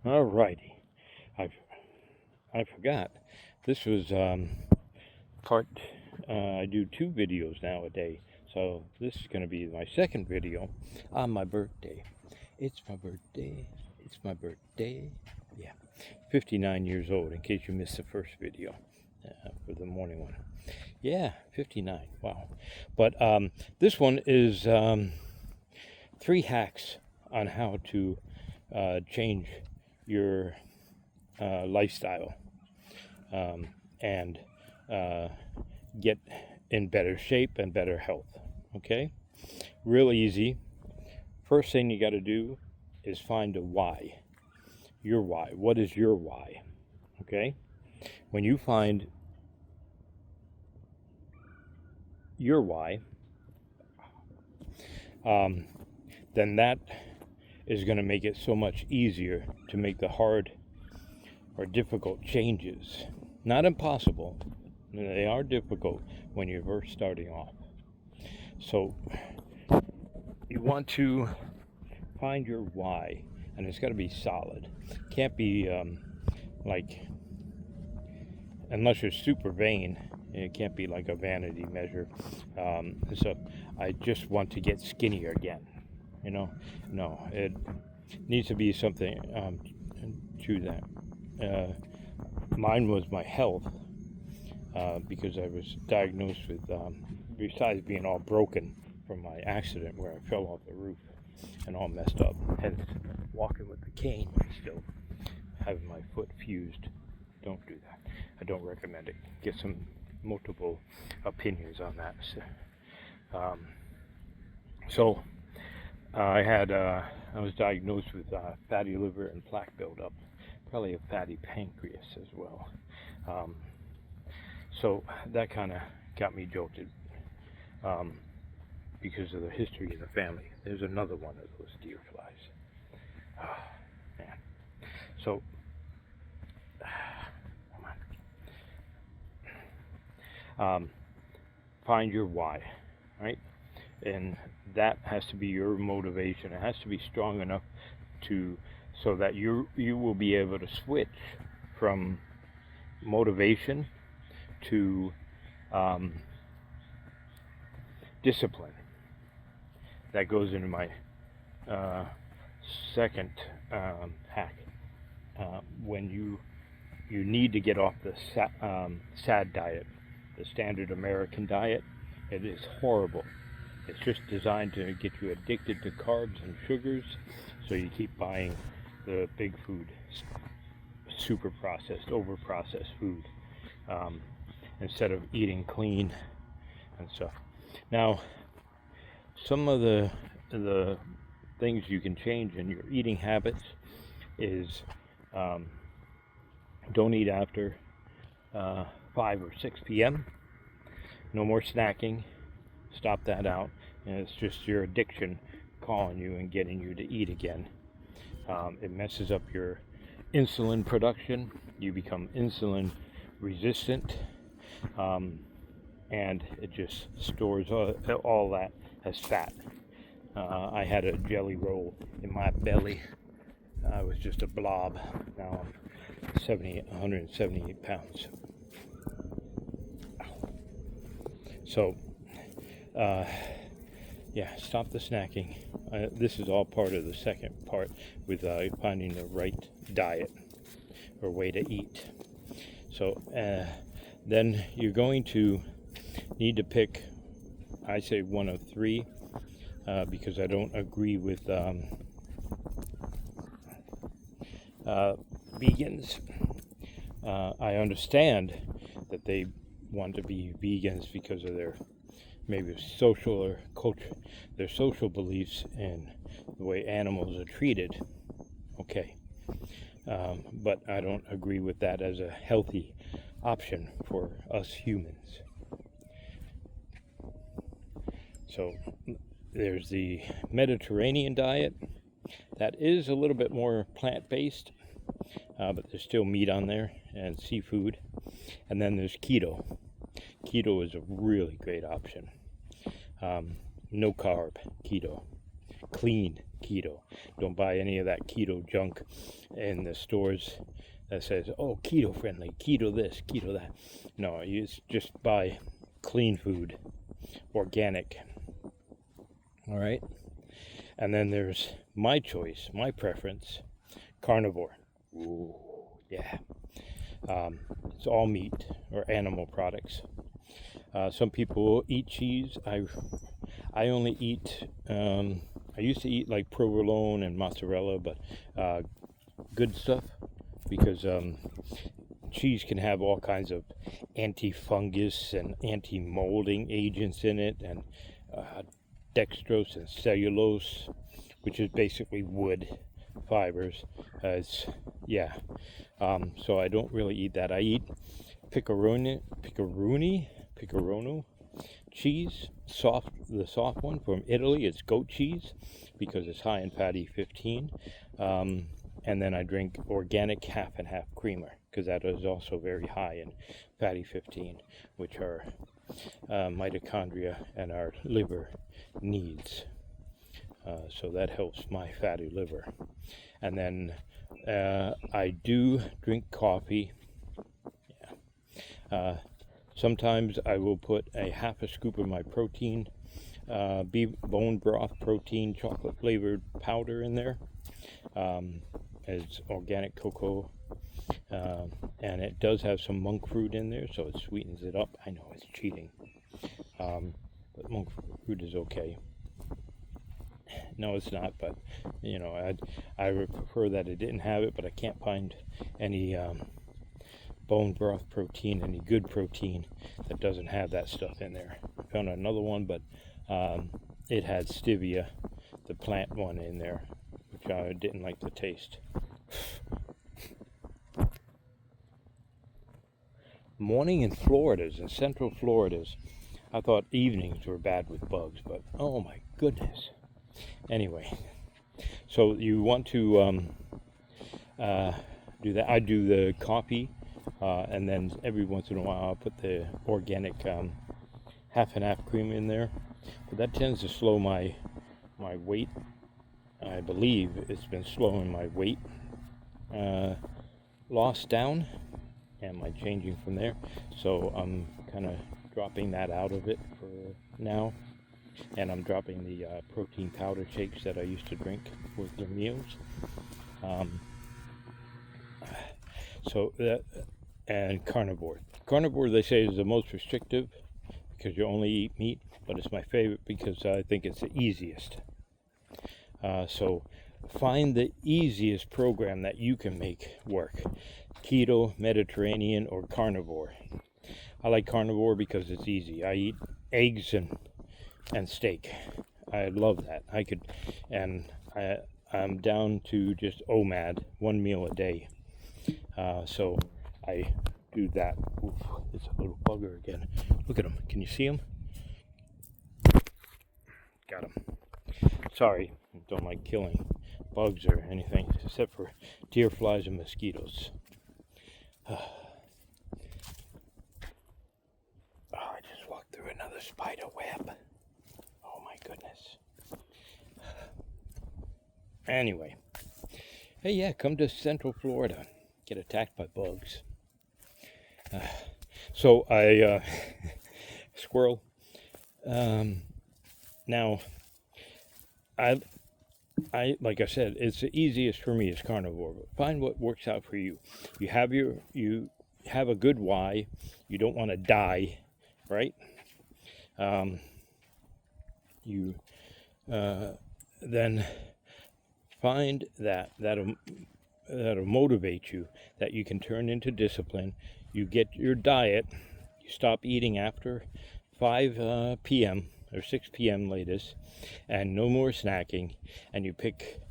Alrighty, I I forgot. This was part. I do 2 videos now a day, so this is going to be my second video on my birthday. It's my birthday. It's my birthday. Yeah, 59 years old. In case you missed the first video for the morning one. Yeah, 59. Wow. But this one is 3 hacks on how to change your lifestyle and get in better shape and better health. Okay? Real easy. First thing you got to do is find a why. Your why. What is your why? Okay? When you find your why, then that is going to make it so much easier to make the hard or difficult changes. Not impossible. They are difficult when you're first starting off. So you want to find your why, and it's got to be solid. Can't be like, unless you're super vain, it can't be like a vanity measure. So I just want to get skinnier again. No, it needs to be something to that. Mine was my health, because I was diagnosed with, besides being all broken from my accident where I fell off the roof and all messed up, hence walking with the cane, still having my foot fused. Don't do that. I don't recommend it. Get some multiple opinions on that. So I was diagnosed with fatty liver and plaque buildup, probably a fatty pancreas as well. So that kind of got me jolted, because of the history in the family. There's another one of those deer flies. Oh, man. So, find your why, right? And that has to be your motivation. It has to be strong enough so that you will be able to switch from motivation to discipline. That goes into my second hack. When you need to get off the SAD diet, the standard American diet, it is horrible. It's just designed to get you addicted to carbs and sugars, so you keep buying the big food, super processed, over processed food, instead of eating clean and stuff. Now, some of the things you can change in your eating habits is, don't eat after 5 or 6 p.m. No more snacking. Stop that out. And it's just your addiction calling you and getting you to eat again. It messes up your insulin production. You become insulin resistant, and it just stores all that as fat. I had a jelly roll in my belly. I was just a blob. Now I'm 178 pounds. So, yeah, stop the snacking. This is all part of the second part with finding the right diet or way to eat. So, then you're going to need to pick, I say, one of 3, because I don't agree with vegans. I understand that they want to be vegans because of their maybe social or culture, their social beliefs and the way animals are treated. Okay. But I don't agree with that as a healthy option for us humans. So there's the Mediterranean diet. That is a little bit more plant-based, but there's still meat on there and seafood. And then there's keto. Keto is a really great option. No carb keto. clean keto. Don't buy any of that keto junk in the stores that says, oh, keto friendly, keto this, keto that. No, you just buy clean food, organic. All right. And then there's my choice, my preference, carnivore. Ooh, yeah. It's all meat or animal products. Some people eat cheese. I only eat, I used to eat like provolone and mozzarella, but good stuff, because cheese can have all kinds of anti-fungus and anti-molding agents in it, and dextrose and cellulose, which is basically wood fibers. So I don't really eat that. I eat pecorino cheese, the soft one from Italy. It's goat cheese because it's high in fatty 15. And then I drink organic half and half creamer, because that is also very high in fatty 15, which are mitochondria and our liver needs. So that helps my fatty liver. And then I do drink coffee. Yeah. Sometimes I will put a half a scoop of my protein, beef bone broth protein, chocolate flavored powder in there. It's organic cocoa, and it does have some monk fruit in there, so it sweetens it up. I know it's cheating, but monk fruit is okay. No, it's not, but you know, I would prefer that it didn't have it, but I can't find any bone broth protein, any good protein that doesn't have that stuff in there. I found another one, but it had stevia, the plant one, in there, which I didn't like the taste. Morning in Florida's, in central Florida's, I thought evenings were bad with bugs, but oh my goodness. Anyway, so you want to do that. I do the coffee, and then every once in a while I'll put the organic half and half cream in there. But that tends to slow my weight. I believe it's been slowing my weight loss down, and my changing from there. So I'm kind of dropping that out of it for now. And I'm dropping the protein powder shakes that I used to drink with the meals. And carnivore. Carnivore, they say, is the most restrictive because you only eat meat, but it's my favorite because I think it's the easiest. So find the easiest program that you can make work. Keto, Mediterranean, or carnivore. I like carnivore because it's easy. I eat eggs and steak. I love that. I'm down to just OMAD, one meal a day. So I do that. Oof, it's a little bugger again. Look at him. Can you see him? Got him. Sorry, don't like killing bugs or anything, except for deer flies and mosquitoes. Oh, I just walked through another spider web. Oh my goodness. Anyway, hey, yeah, come to Central Florida. Get attacked by bugs. So I squirrel. Now, I like I said, it's the easiest for me is carnivore. But find what works out for you. You have a good why. You don't want to die, right? You then find that'll motivate you, that you can turn into discipline. You get your diet. You stop eating after 5 p.m. or 6 p.m. latest, and no more snacking, and you pick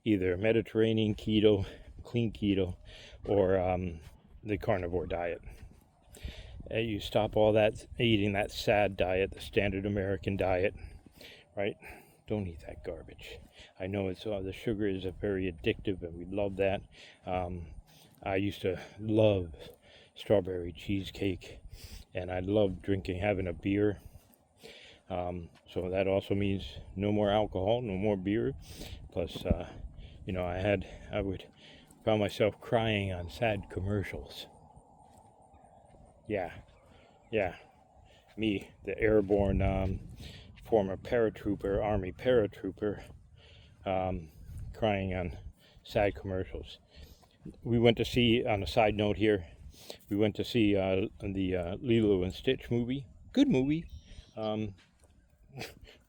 either Mediterranean keto, clean keto, or the carnivore diet. And you stop all that eating that sad diet, the standard American diet, right? Don't eat that garbage. I know it's the sugar is very addictive, and we love that. I used to love strawberry cheesecake, and I loved having a beer. So that also means no more alcohol, no more beer. Plus, I would found myself crying on sad commercials. Yeah, yeah. Me, the airborne former paratrooper, Army paratrooper, crying on sad commercials. We went to see, on a side note here, we went to see the Lilo and Stitch movie. Good movie. Um,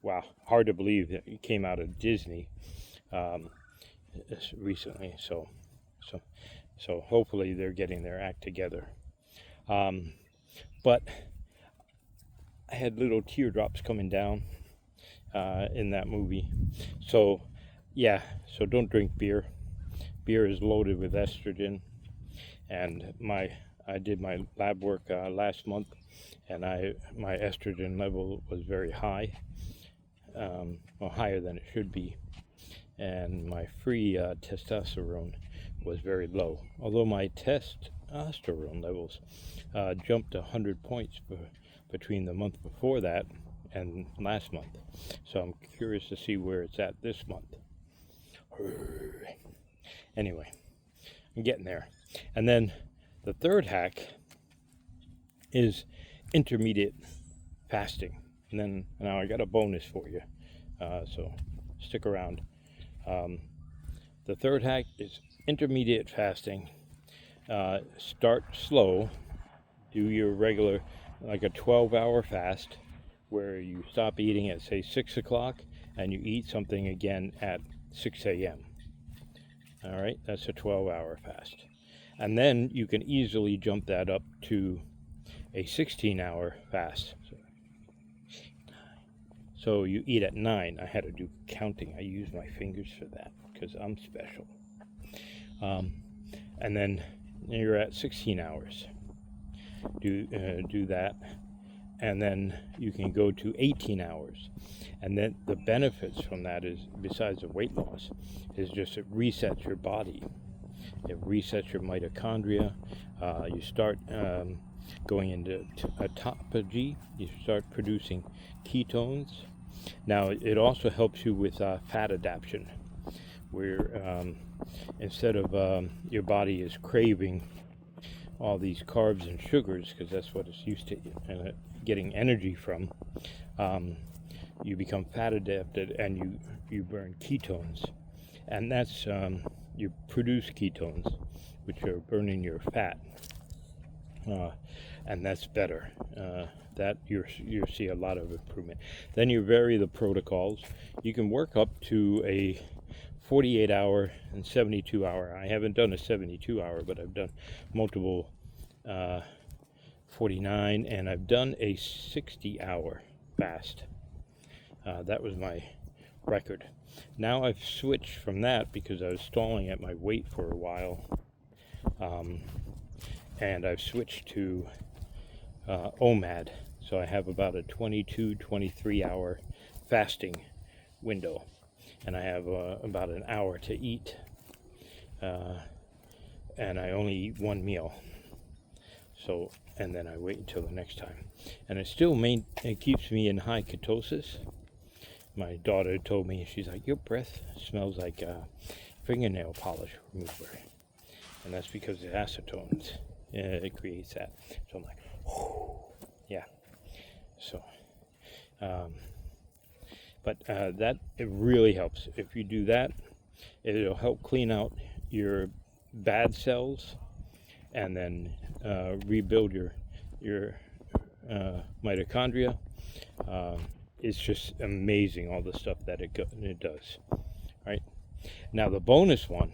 wow, hard to believe that it came out of Disney recently. So hopefully they're getting their act together. But I had little teardrops coming down in that movie. So yeah, so don't drink beer. Beer is loaded with estrogen, and I did my lab work last month, and my estrogen level was very high, well, higher than it should be, and my free testosterone was very low. Although my testosterone levels jumped 100 points between the month before that and last month. So I'm curious to see where it's at this month. Anyway, I'm getting there. And then the third hack is intermediate fasting. And then now I got a bonus for you, so stick around. The third hack is intermediate fasting. Start slow. Do your regular, like a 12-hour fast, where you stop eating at, say, 6 o'clock, and you eat something again at 6 a.m. All right, that's a 12-hour fast. And then you can easily jump that up to a 16-hour fast. So you eat at 9. I had to do counting. I use my fingers for that because I'm special. And then you're at 16 hours. Do that. And then you can go to 18 hours. And then the benefits from that is, besides the weight loss, is just it resets your body. It resets your mitochondria. You start going into autophagy. You start producing ketones. Now, it also helps you with fat adaptation, where instead of your body is craving all these carbs and sugars, because that's what it's used to getting energy from, you become fat adapted and you burn ketones. And that's, you produce ketones, which are burning your fat. And that's better. That you see a lot of improvement. Then you vary the protocols. You can work up to a 48-hour and 72-hour. I haven't done a 72-hour, but I've done multiple 49, and I've done a 60-hour fast. That was my record. Now I've switched from that because I was stalling at my weight for a while, and I've switched to OMAD. So I have about a 22-23 hour fasting window, and I have about an hour to eat, and I only eat one meal. So, and then I wait until the next time, and it keeps me in high ketosis. My daughter told me, she's like, your breath smells like fingernail polish remover, and that's because the acetones, it creates that. So I'm like, whew. Yeah. So, but that, it really helps. If you do that, it'll help clean out your bad cells, and then rebuild your mitochondria. It's just amazing, all the stuff that it does. Right now, the bonus one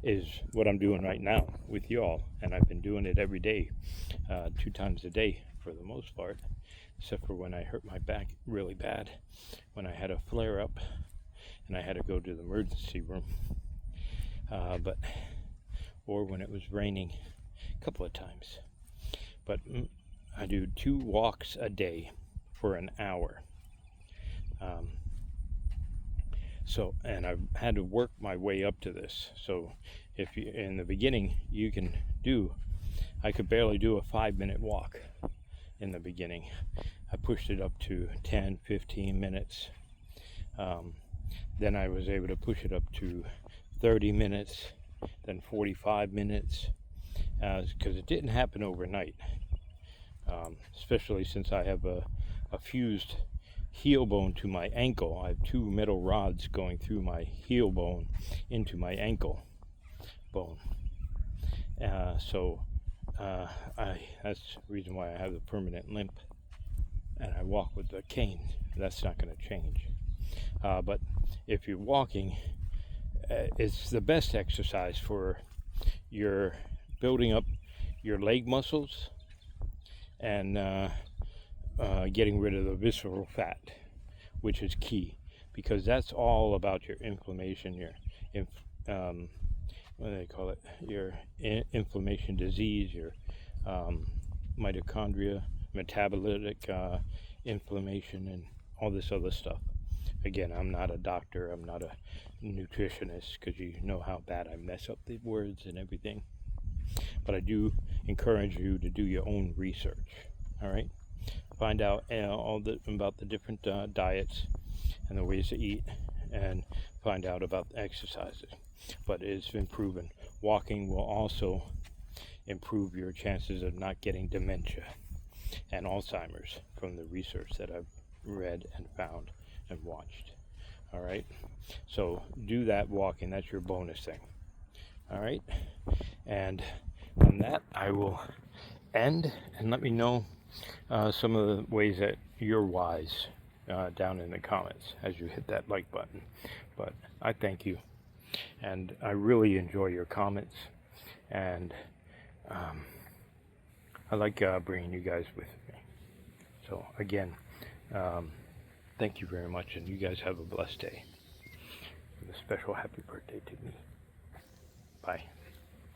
is what I'm doing right now with y'all, and I've been doing it every day, 2 times a day for the most part, except for when I hurt my back really bad, when I had a flare-up and I had to go to the emergency room, or when it was raining a couple of times. But I do 2 walks a day for an hour. And I've had to work my way up to this. So if you, in the beginning, I could barely do a 5-minute walk in the beginning. I pushed it up to 10, 15 minutes. Then I was able to push it up to 30 minutes, then 45 minutes, because it didn't happen overnight. Especially since I have a fused heel bone to my ankle. I have two metal rods going through my heel bone into my ankle bone. That's the reason why I have the permanent limp, and I walk with the cane. That's not going to change. But if you're walking, it's the best exercise for your building up your leg muscles and getting rid of the visceral fat, which is key, because that's all about your inflammation, your what do they call it? Your inflammation disease, your mitochondria, metabolic inflammation, and all this other stuff. Again, I'm not a doctor, I'm not a nutritionist, because you know how bad I mess up the words and everything. But I do encourage you to do your own research. All right, find out about the different diets and the ways to eat, and find out about exercises. But it's been proven walking will also improve your chances of not getting dementia and Alzheimer's, from the research that I've read and found and watched. All right, so do that walking. That's your bonus thing. All right, and on that I will end, and let me know some of the ways that you're wise down in the comments as you hit that like button. But I thank you, and I really enjoy your comments, and I like bringing you guys with me. So again, thank you very much, and you guys have a blessed day. A special happy birthday to me.